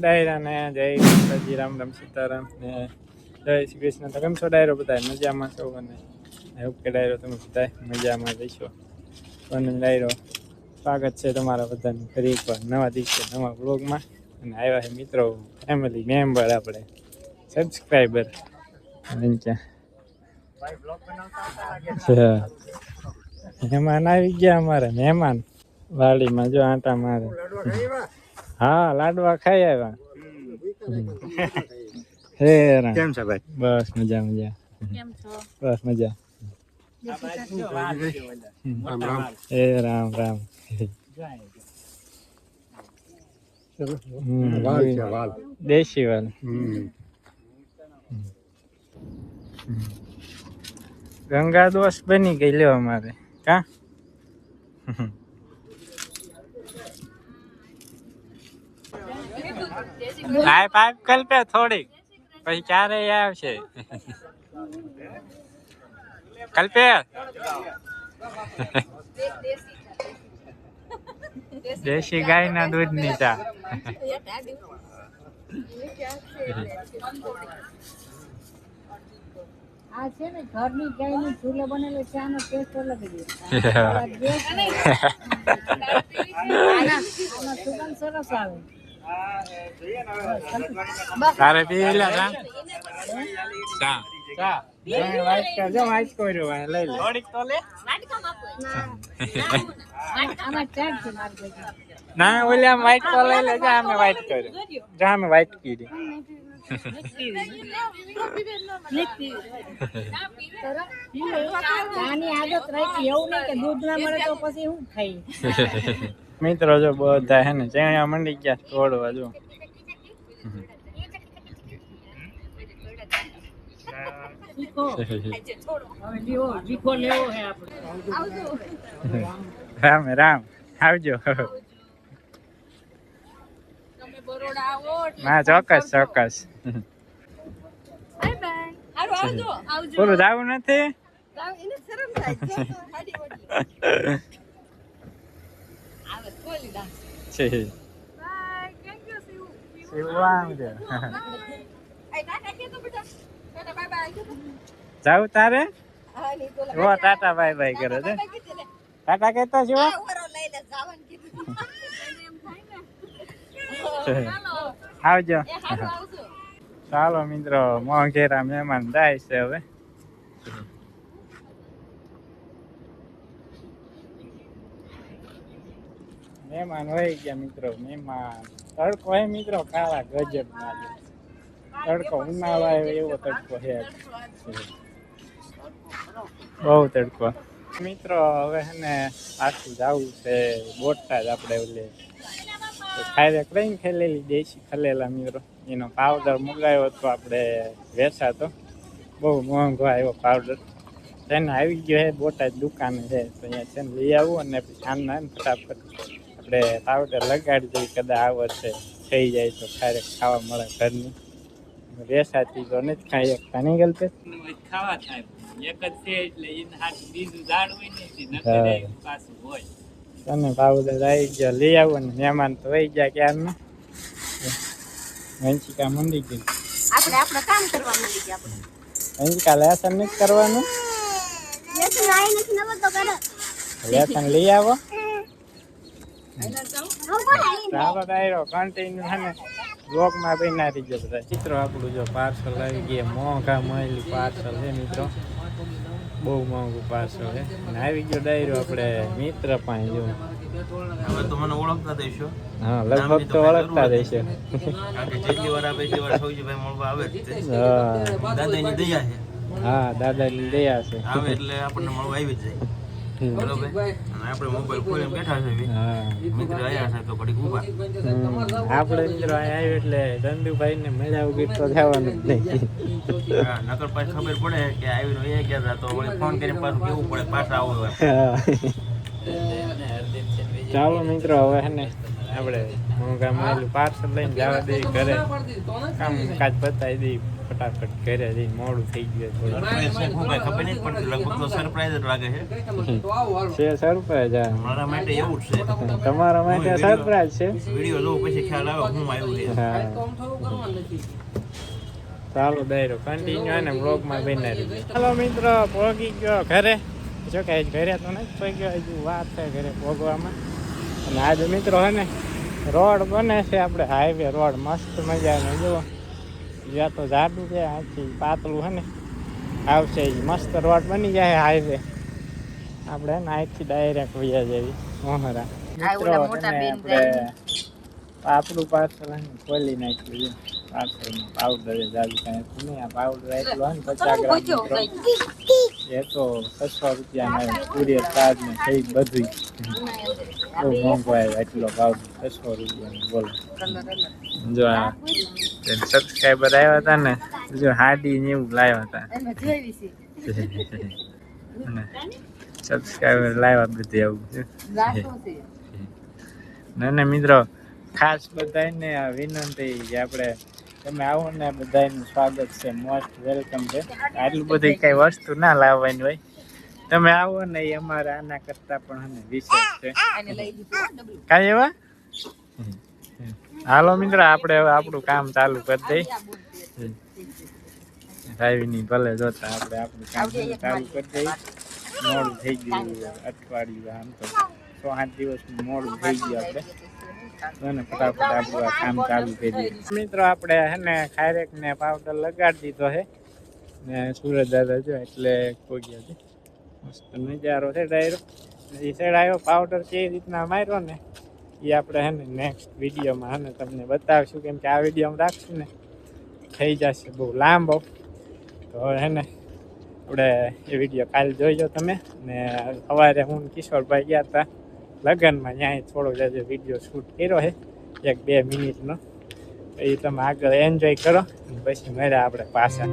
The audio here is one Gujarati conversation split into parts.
ડાયરા ને જય માતાજી, રામ રામ સીતારામ ને જય શ્રી કૃષ્ણ. તો કેમ છો ડાયરો બધા? મજામાં છો? અને ઓકે ડાયરો તમે બધા મજામાં જઈશો. અને ડાયરો સ્વાગત છે તમારા બધાનું ફરી એકવાર નવા દિવસે નવા બ્લોગમાં. અને આવ્યા છે મિત્રો ફેમિલી મેમ્બર આપણે સબસ્ક્રાઈબર મહેમાન આવી ગયા અમારે. મહેમાન વાડીમાં જો આંટા મારે. હા લાડવા ખાઈ આવ્યા. હે કેમ છે ભાઈ? બસ મજા મજા. કેમ છો? બસ મજા. હે રામ રામ. દેશી વાલ. ગંગા દોસ્ત બની ગઈ લ્યો અમારે. કા પાઇપ પાઇપ કલ્પે થોડીક પછી ક્યારે આવશે. કલ્પે દેશી ગાય ના દૂધ ની ચા. આ છે ને ઘરની ગાયની ચૂલે બનેલો ચાનો ટેસ્ટ અલગ જ આમાં સુગંધ સરસ આવે. તારે પી લે ચા. ચા ચા વાઈટ કરજો. વાઈટ કર્યો લઈ લે થોડીક તો લે. આમાં ચાટ છે મારી ભેગી. ના ઓલે આમ વાઈટ તો લઈ લે. જા અમે વાઈટ કર્યો. જા અમે વાઈટ કીધી. આની આદત રાખી એવું નહીં કે દૂધ ના મળે તો પછી હું ખાઈ. મિત્રો જો બધા હે ને ચણ્યા મંડી ગયા તોડવા. જો રામ રામ આવજો. ના ચોક્કસ ચોક્કસ. પૂરું જવું નથી. જાવ તારે ટાટા બાય બાય કરે છે. ટાટા કેતો છો? આવજો. ચાલો મિત્રો મોંઘેરા મહેમાન જાય છે હવે. મહેમાન હોય ગયા મિત્રો. મહેમાન તડકો હે મિત્રો કાળા ગજબ ના. તડકો ઉનાળો આવ્યો એવો તડકો છે. બહુ તડકો મિત્રો. હવે હે ને પાછું જવું છે બોટાદ. આપણે ઓલે ખાઈ કઈ ખેલેલી દેશી ખલેલા મિત્રો એનો પાવડર મંગાવ્યો હતો આપણે વેચાતો. બહુ મોંઘો આવ્યો પાવડર. તેને આવી ગયો છે બોટાદ દુકાને છે. તો અહીંયા છે ને લઈ આવું અને પછી આના ફટાફટ આપણે પાવડર લગાડી દઈએ. કદાચ આ વર્ષે થઈ જાય તો ખારે ખાવા મળે ઘરની. વેસાતી તો નથી ખાઈ શકતા નહીં ગલતે. ખાવા થાય એક જ છે એટલે બીજું ઝાડ હોય ને પાછું હોય. તમે પાવડર આવી ગયો લઈ આવો ને મહેમાન તો વહી ગયા ક્યારના. વંશિકા મંડી ગઈ. આપણે આપણે કામ કરવા મળી ગયા. વંશિકા લેસન નથી કરવાનું. લેસન લઈ આવો. ચાલો ડાયરો કન્ટિન્યુ છે ને બ્લોગમાં બના રહી ગયો બધા. ચિત્રો આપણું જો પાર્સલ આવી ગયા. મોંઘા મળેલું પાર્સલ છે મિત્રો. બહુ મોંઘું પાર્સલ છે. અને આવી ગયો ડાયરો આપણે મિત્ર પાસે. જો હવે તો મને ઓળખતા દેશો. હા લગભગ તો ઓળખતા દેશો. કારણ કે જેટલી વાર આવે એટલી વાર સૌજીભાઈ મળવા આવે જ છે. દાદાની દયા છે. હા દાદાની દયા છે. આવે એટલે આપણને મળવા આવી જ જાય. બરોબર. અને આપણે મોબાઈલ ખોલીને બેઠા છે. મિત્ર આયા છે તો ઘડીક ઊભા. આપણે મિત્રો અહીંયા આવ્યો એટલે ધંધુભાઈ ને મળ્યા વગર તો જવાનું જ નહીં. હા નકર પાછી ખબર પડે કે આવીને એ ગયા તો વળી ફોન કરીને પાછું કેવું પડે પાછા આવો. ચાલો મિત્રો હવે હે ને આપણે મોંઘામાં આવેલું પાર્સલ લઈને જવા દઈએ ઘરે, કામ કાજ પતાવી દઈએ ફટાફટ ઘરે જઈ. મોડું થઈ ગયું થોડું. સરપ્રાઈઝ છે શું કાંઈ ખબર નહીં પડતી, લગભગ તો સરપ્રાઈઝ જ લાગે છે. છે સરપ્રાઈઝ. હા, મારા માટે એવું જ છે. તમારા માટે સરપ્રાઈઝ છે. વિડીયો જોઉં પછી ખ્યાલ આવે હું આવ્યું છે. હા, ચાલો દાયરો કન્ટિન્યુ અને બ્લોગમાં બનાવી દઈએ. ચાલો મિત્રો, પહોંચી ગયો ઘરે. જો કે ઘરે તો નથી પહોંચ્યો, હજુ વાત છે ઘરે પહોંચવામાં. અને આજે મિત્રો હે ને રોડ બને છે, આપણે હાઈવે રોડ મસ્ત મજાનો. જુઓ જ્યાં તો જાડું છે, આથી પાતળું હે ને આવશે. મસ્ત રોડ બની જાય હાઈવે. આપણે હે ને અહીંથી ડાયરેક્ટ વયા જવી મોહરા. મિત્રો આપણે આપણું પાર્સલ હે ને ખોલી નાખ્યું છે. પાર્સલમાં પાવડર જાજુ કાંઈ નહીં. આ પાવડર એટલો હે ને 50 ગ્રામ મિત્રો. એ તો 600 રૂપિયાના કુરિયર ચાર્જ ને થઈ બધું. બહુ મોંઘો આવ્યો એટલો પાવડર, 600 રૂપિયાનો. બોલો, જો આ સબસ્ક્રાઈબર આવ્યા હતા ને, જો હાડી ને એવું લાવ્યા હતા. સબસ્ક્રાઈબર લાવ્યા બધે આવું છે. ના મિત્રો, ખાસ બધાને આ વિનંતી કે આપણે તમે આવો ને બધાનું સ્વાગત છે, મોસ્ટ વેલકમ છે. આટલું બધી કઈ વસ્તુ ના લાવવાની હોય, તમે આવો ને એ અમારે આના કરતા પણ અમે વિશેષ છે. કાંઈ એવા હાલો મિત્રો, આપણે હવે આપણું કામ ચાલુ કરી દઈ. રાવીની ભલે જોતા આપણે આપણું કામ ચાલુ કરી દઈ. મોડું થઈ ગયું અઠવાડિયું, આમ તો 6-8 દિવસનું મોડું થઈ ગયું. આપણે ફટાફટ આપણું આ કામ ચાલુ કરીએ. મિત્રો આપણે હે ને ખારેક ને પાવડર લગાડી દીધો છે ને સુરજ દાદા જો એટલે કોગ્યા છે. મસ્ત નજારો છે ડાયરો. એ ચડાયો પાવડર કેવી રીતના માર્યો ને એ આપણે હે ને નેક્સ્ટ વિડીયોમાં હે ને તમને બતાવીશું. કેમ કે આ વિડીયોમાં રાખશું ને થઈ જશે બહુ લાંબો. તો હે ને આપણે એ વિડીયો કાલે જોઈજો તમે. ને સવારે હું કિશોરભાઈ ગયા હતા લગ્નમાં, ત્યાં થોડો જ વિડીયો શૂટ કર્યો છે 1-2 મિનિટનો. એ તમે આગળ એન્જોય કરો, પછી મળ્યા આપણે પાછા.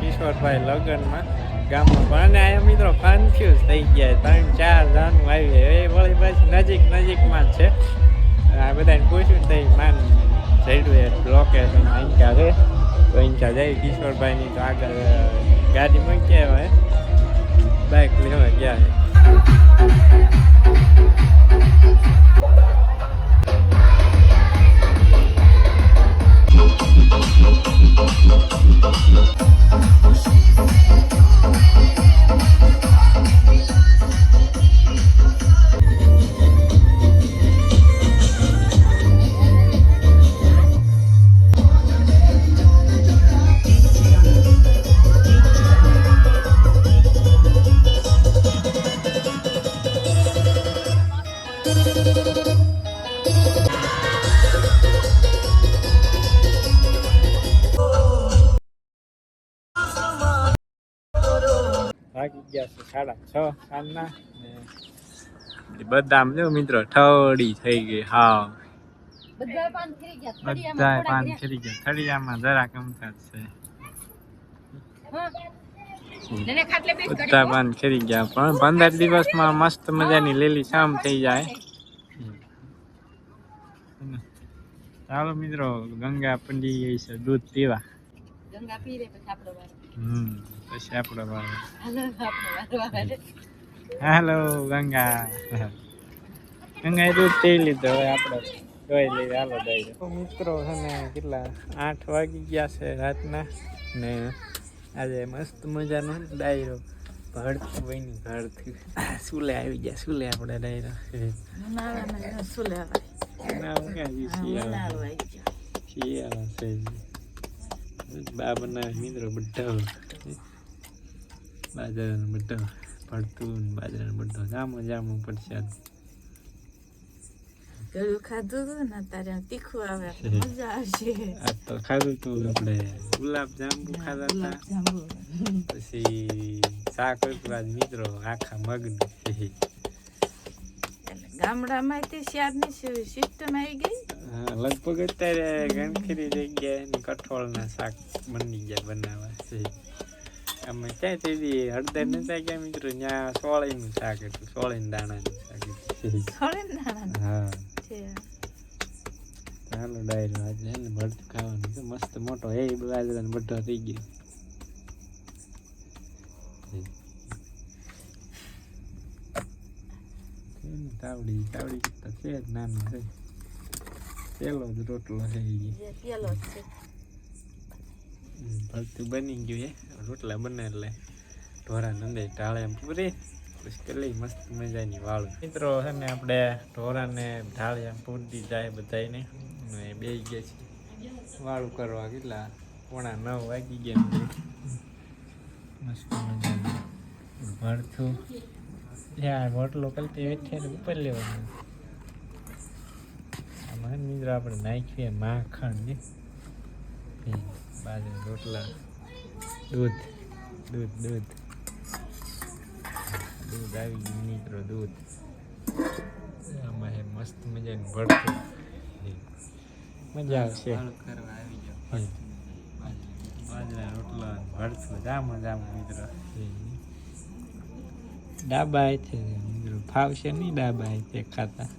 કિશોરભાઈ લગ્નમાં ગામમાં પણ, અને અહીંયા મિત્રો કન્ફ્યુઝ થઈ ગયા. 3-4 જણનું આવી એ વળી પાછી નજીકમાં જ છે. આ બધાને પૂછ્યું તો માન જઈડું લોકેશન અહીંકા છે, તો અહીંકા જાય કિશોરભાઈની. તો આગળ ગાડી મૂકી હોય, બાઇક લેવા ગયા છે. વાગી ગયા છે 6:30 સાંજના. ને બદામ જો મિત્રો ઠડી થઈ ગઈ. હા, બધા પાન ખરી ગયા. થળિયામાં જરા કમતા છે. બધા પાન ખરી ગયા, પણ 15 દિવસમાં મસ્ત મજાની લીલી શામ થઈ જાય. ચાલો મિત્રો, ગંગા પંડી છે દૂધ પીવા. ગંગા પી રે પછી આપણો વારો. પછી આપણો વારો. હાલો ગંગા. ગંગાએ દૂધ પી લીધો, હવે આપણે જોઈ લઈએ. હાલો દઈ મિત્રો છે ને કેટલા 8 વાગી ગયા છે રાતના. ને આજે મસ્ત મજાનો ડાયરો ભરતું હોય ને ઘરથી સુલે આવી ગયા. સુલે આપણે ડાયરો ના હું ક્યાં શિયાળા છે બા બનાવે મિત્રો બધો બાજરાનો બધો ભરતું બાજરાનો બધો જામો પડશે ગળું ખાધું હતું ને તારે તીખું આવે એટલે મજા આવશે. આ તો ખાધું તું આપણે ગુલાબ જાંબુ ખાધા હતા જાંબુ પછી શાક હતું આજ મિત્રો આખા મગનું એટલે ગામડામાં તે શિયાળની સિસ્ટમ આવી ગઈ. હા લગભગ અત્યારે ગણખીરી જગ્યાએ કઠોળના શાક બની ગયા બનાવવા છે. અમે ક્યાં થઈ હળદર નતા ગયા મિત્રો ત્યાં સોળીનું શાક હતું સોળીના દાણાનું શાક હતું. હા ચાલો ડાયરો આજે એને ભરતું ખાવાનું છે મસ્ત મોટો એ બાજરાનો બધો થઈ ગયો. તાવડી કરતા છે જ નાનું છે પેલો જ રોટલો છે ભરતું બની ગયું એ રોટલા બને એટલે ઢોરાને અંદર ટાળે એમ પૂરી પછી કેટલી મસ્ત મજાની વાળું મિત્રો છે ને આપણે ઢોરાને ઢાળિયા પૂરી જાય બધાને બે ગયા છે વાળું કરવા કેટલા 8:45 વાગી ગયા મસ્ત મજાનું ભરતું યાર રોટલો કલતી વેઠે ઉપર લેવાનું આમાં મિત્રો આપણે નાખીએ માખણ ને બાજુ રોટલા દૂધ આવી ગયું મિત્રો દૂધ આમાં હે મસ્ત મજાનું ભરતું મજા આવશે બાજરા રોટલા ભરતું જામ મિત્રો ડાબા છે મિત્રો ફાવશે નહીં ડાબા તે ખાતા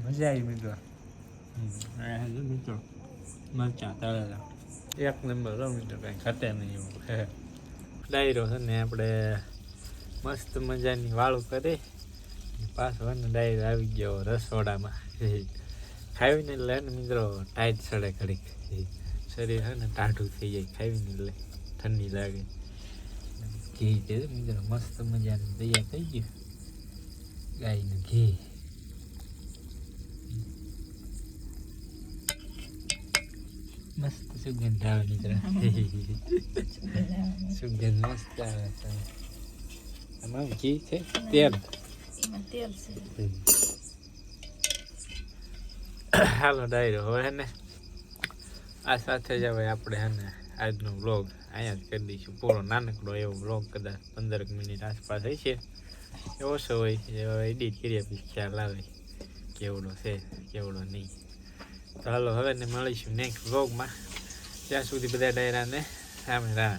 મજા આવી મિત્રો મિત્રો મરચા તળેલા એક નંબર મિત્રો કઈ ઘટે નહીં એવું ડાયરો છે ને આપણે મસ્ત મજાની વાળું કરી પાછો ને ડાયરો આવી ગયો રસોડામાં ખાવીને એટલે ને મિત્રો ટાઈટ સડે ઘડીક શરીર છે ને ટાઢું થઈ જાય ખાવીને એટલે ઠંડી લાગે ઘી છે મિત્રો મસ્ત મજાનું તૈયાર થઈ ગયું ગાયનું ઘી મસ્ત સુગંધ આવે મિત્રો સુગંધ મસ્ત આવે છે આમાં ઘી છે તેલ છે. હાલો ડાયરો હવે ને આ સાથે જ હવે આપણે હે ને આજનો વ્લોગ અહીંયા જ કરી દઈશું પૂરો નાનકડો એવો વ્લોગ કદાચ 15 મિનિટ આસપાસ હશે એવો શો હોય એડિટ કર્યા પછી ખ્યાલ આવે કેવડો છે કેવડો નહીં. તો હાલો હવે ને મળીશું નેક્સ્ટ વ્લોગમાં ત્યાં સુધી બધા ડાયરાને સામે રાહ